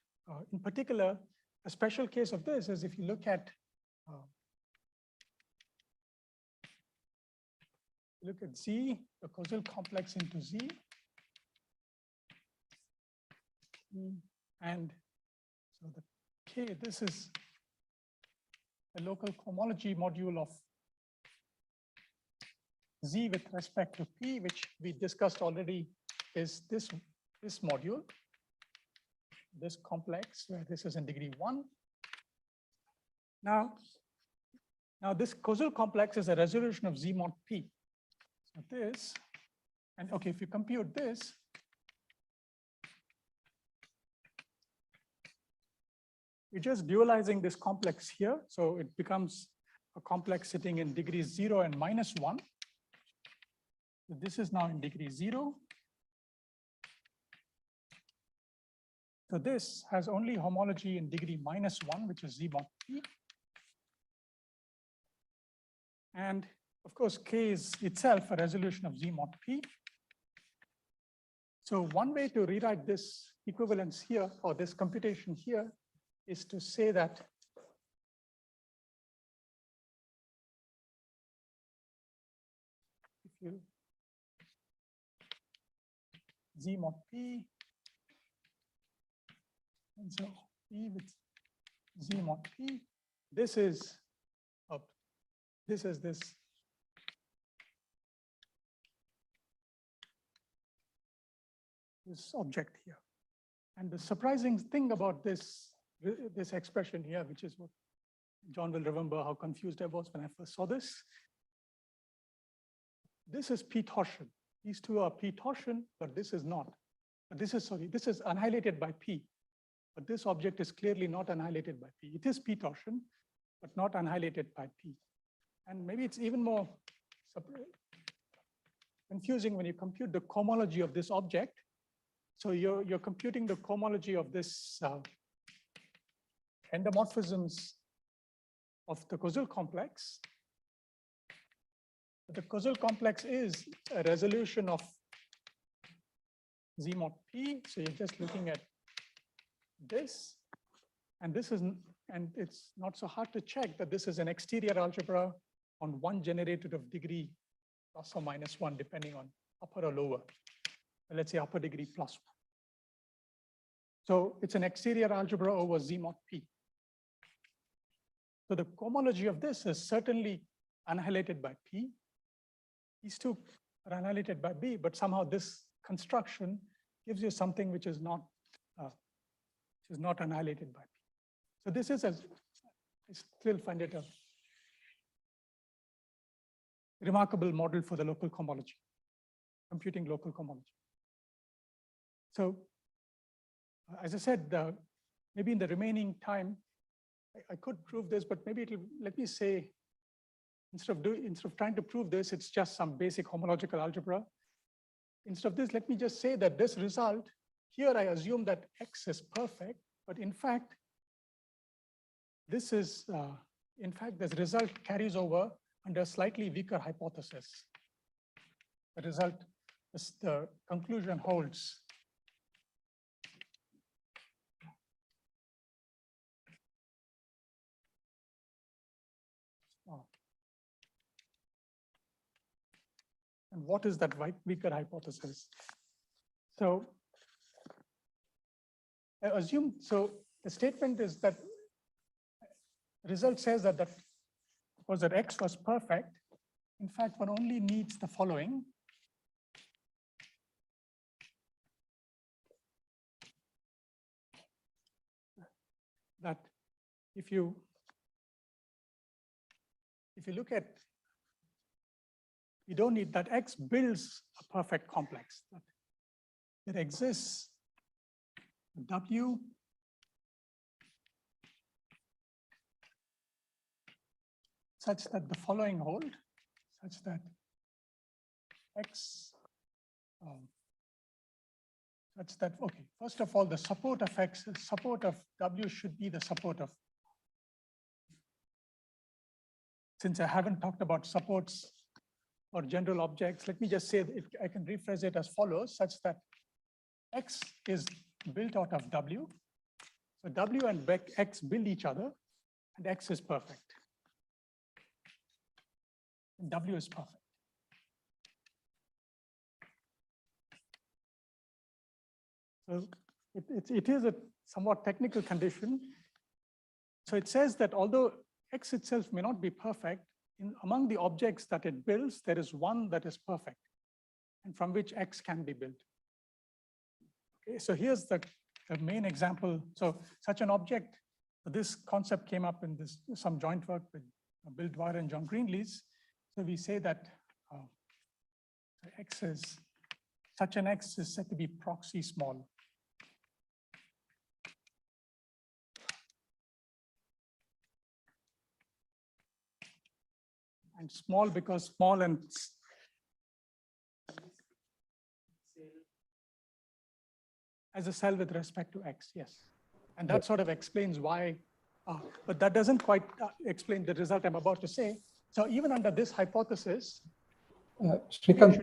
in particular, a special case of this is if you look at Z, the causal complex into Z, and so the K, this is a local cohomology module of Z with respect to P, which we discussed already, is this module, this complex, where this is in degree 1. Now this causal complex is a resolution of Z mod P. So this, and okay, if you compute this, you're just dualizing this complex here. So it becomes a complex sitting in degrees 0 and -1. So this is now in degree 0. So this has only homology in degree -1, which is Z mod P. And of course, K is itself a resolution of Z mod P. So one way to rewrite this equivalence here, or this computation here, is to say that if you Z mod P, and so P with Z mod P, this is this object here. And the surprising thing about this this expression here, which is what John will remember how confused I was when I first saw this. This is P torsion. These two are P torsion, but this is not. But this is annihilated by P. But this object is clearly not annihilated by P. It is P torsion, but not annihilated by P. And maybe it's even more confusing when you compute the cohomology of this object. So you're computing the cohomology of this endomorphisms of the causal complex. The causal complex is a resolution of Z mod P. So you're just looking at this, and this is, and it's not so hard to check that this is an exterior algebra on one generated of degree plus or minus one, depending on upper or lower. Let's say upper degree plus one. So it's an exterior algebra over Z mod P. So the cohomology of this is certainly annihilated by P. These two are annihilated by B, but somehow this construction gives you something which is not annihilated by P. So this is, I still find it a remarkable model for the local cohomology, computing local cohomology. So as I said, maybe in the remaining time, I could prove this, but maybe let me say, instead of trying to prove this, it's just some basic homological algebra. Instead of this, let me just say that this result, here I assume that X is perfect, but in fact, this is, this result carries over under a slightly weaker hypothesis. The result, the conclusion holds. And what is that weaker hypothesis? So I assume, so the statement is that the result says that X was perfect. In fact, one only needs the following. That if you look at, you don't need that X builds a perfect complex. That exists W such that the following hold, such that X, such that, okay, first of all, the support of X, support of W should be the support of, since I haven't talked about supports or general objects, let me just say that I can rephrase it as follows, such that X is built out of W. So W and X build each other, and X is perfect. And W is perfect. So it is a somewhat technical condition. So it says that although X itself may not be perfect, among the objects that it builds, there is one that is perfect, and from which X can be built. Okay, so here's the main example. So such an object, this concept came up in some joint work with Bill Dwyer and John Greenlees. So we say that such an X is said to be proxy small. And small because small and as a cell with respect to X, yes. And that sort of explains why, but that doesn't quite explain the result I'm about to say. So even under this hypothesis, Srikanth,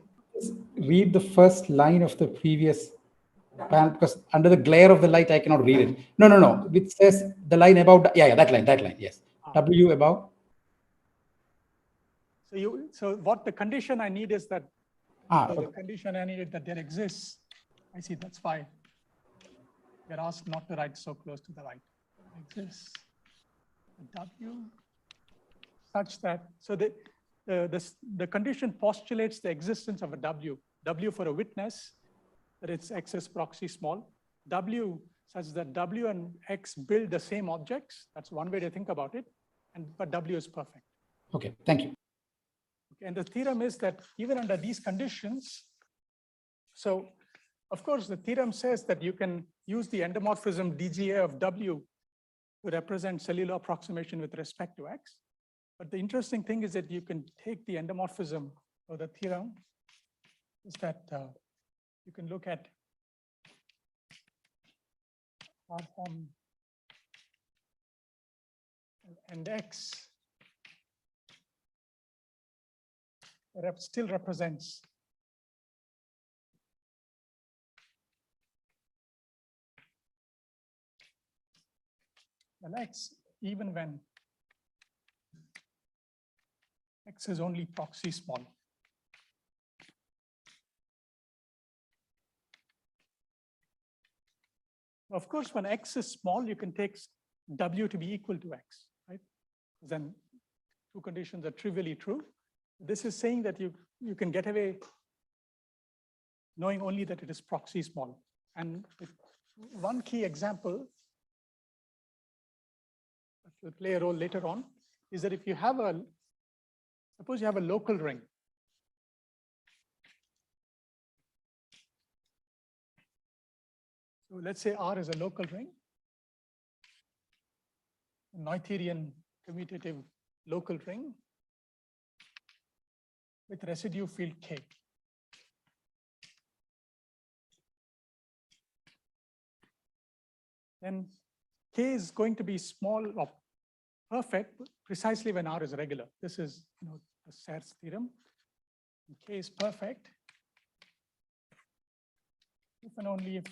read the first line of the previous panel, because under the glare of the light, I cannot read it. No. It says the line above, yeah, that line, yes. W above. So what the condition I need is that, the condition I need is that there exists, I see, that's why you're asked not to write so close to the right. Exists a W such that, so the condition postulates the existence of a W for a witness, that its X is proxy small, W such that W and X build the same objects. That's one way to think about it. But W is perfect. Okay, thank you. Okay, and the theorem is that even under these conditions, so of course, the theorem says that you can use the endomorphism DGA of W to represent cellular approximation with respect to X. But the interesting thing is that you can take the endomorphism or the theorem is that you can look at R form and X still represents an X even when X is only proxy small. Of course, when X is small, you can take W to be equal to X, right? Then two conditions are trivially true. This is saying that you can get away knowing only that it is proxy small. And one key example that will play a role later on is that if you have suppose you have a local ring. So let's say R is a local ring, a Noetherian commutative local ring with residue field K. Then K is going to be small or perfect precisely when R is regular. This is the Serre's theorem. And K is perfect if and only if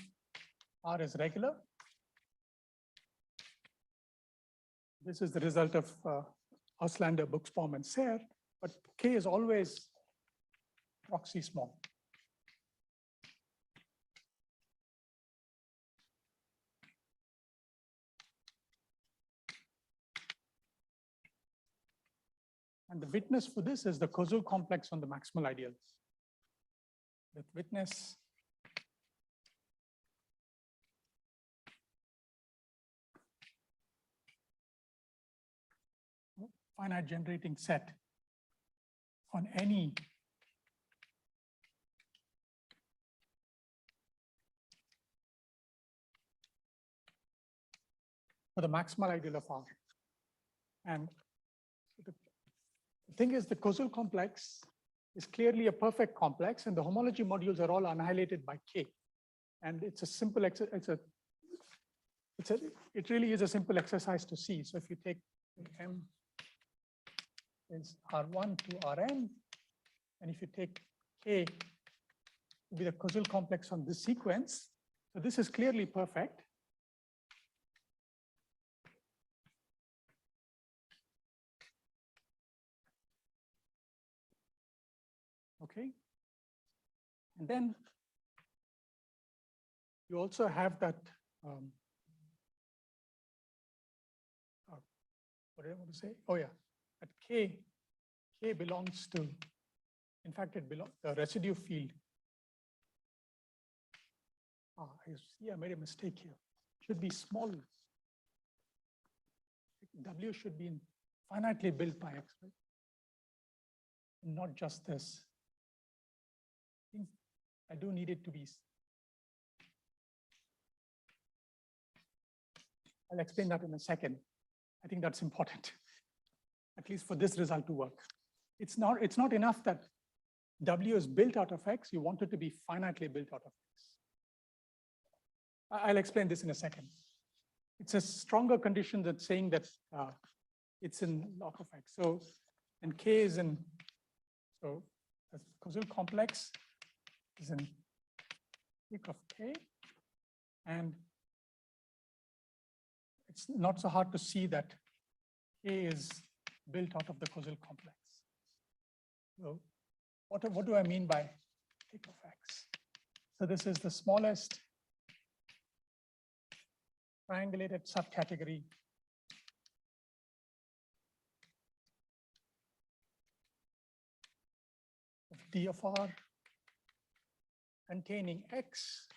R is regular. This is the result of Auslander, Buxbaum, and Serre, but K is always proxy small. And the witness for this is the Koszul complex on the maximal ideals. With witness finite generating set on any for the maximal ideal of R. And the thing is, the Koszul complex is clearly a perfect complex, and the homology modules are all annihilated by K. And it's a simple exercise. It really is a simple exercise to see. So if you take M is R1 to Rn, and if you take K to be the Koszul complex on this sequence, so this is clearly perfect. Okay, and then you also have that, what did I want to say? Oh yeah, that K belongs to, in fact, it belongs the residue field. I see I made a mistake here. It should be small. W should be finitely built by X, right? Not just this. I do need it to be. I'll explain that in a second. I think that's important, at least for this result to work. It's not enough that W is built out of X. You want it to be finitely built out of X. I'll explain this in a second. It's a stronger condition than saying that it's in log of X. So, and K is in, so the Koszul complex is in peak of K, and it's not so hard to see that K is built out of the Koszul complex. So what do I mean by peak of X? So this is the smallest triangulated subcategory of D of R containing X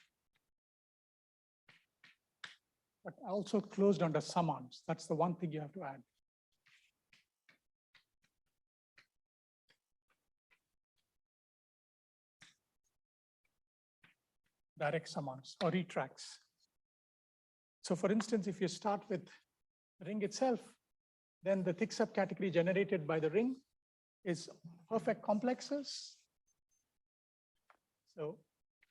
but also closed under summands. That's the one thing you have to add. Direct summands or retracts. So for instance, if you start with the ring itself, then the thick subcategory generated by the ring is perfect complexes. So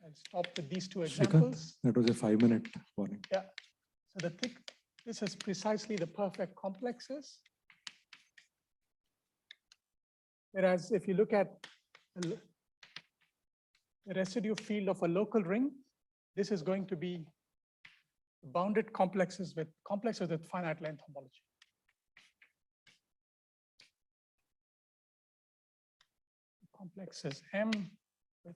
I'll stop with these two examples. Srikanth, that was a 5-minute warning. Yeah. So this is precisely the perfect complexes. Whereas if you look at the residue field of a local ring, this is going to be bounded complexes with finite length homology. Complexes M with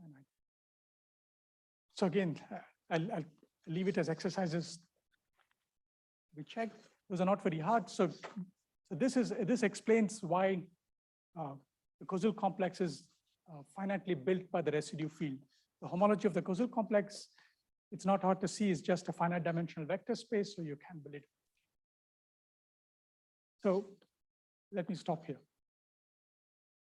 finite. So again, I'll leave it as exercises. We check. Those are not very hard. So this explains why the causal complex is finitely built by the residue field. The homology of the causal complex, it's not hard to see, it's just a finite dimensional vector space, so you can build it. So let me stop here.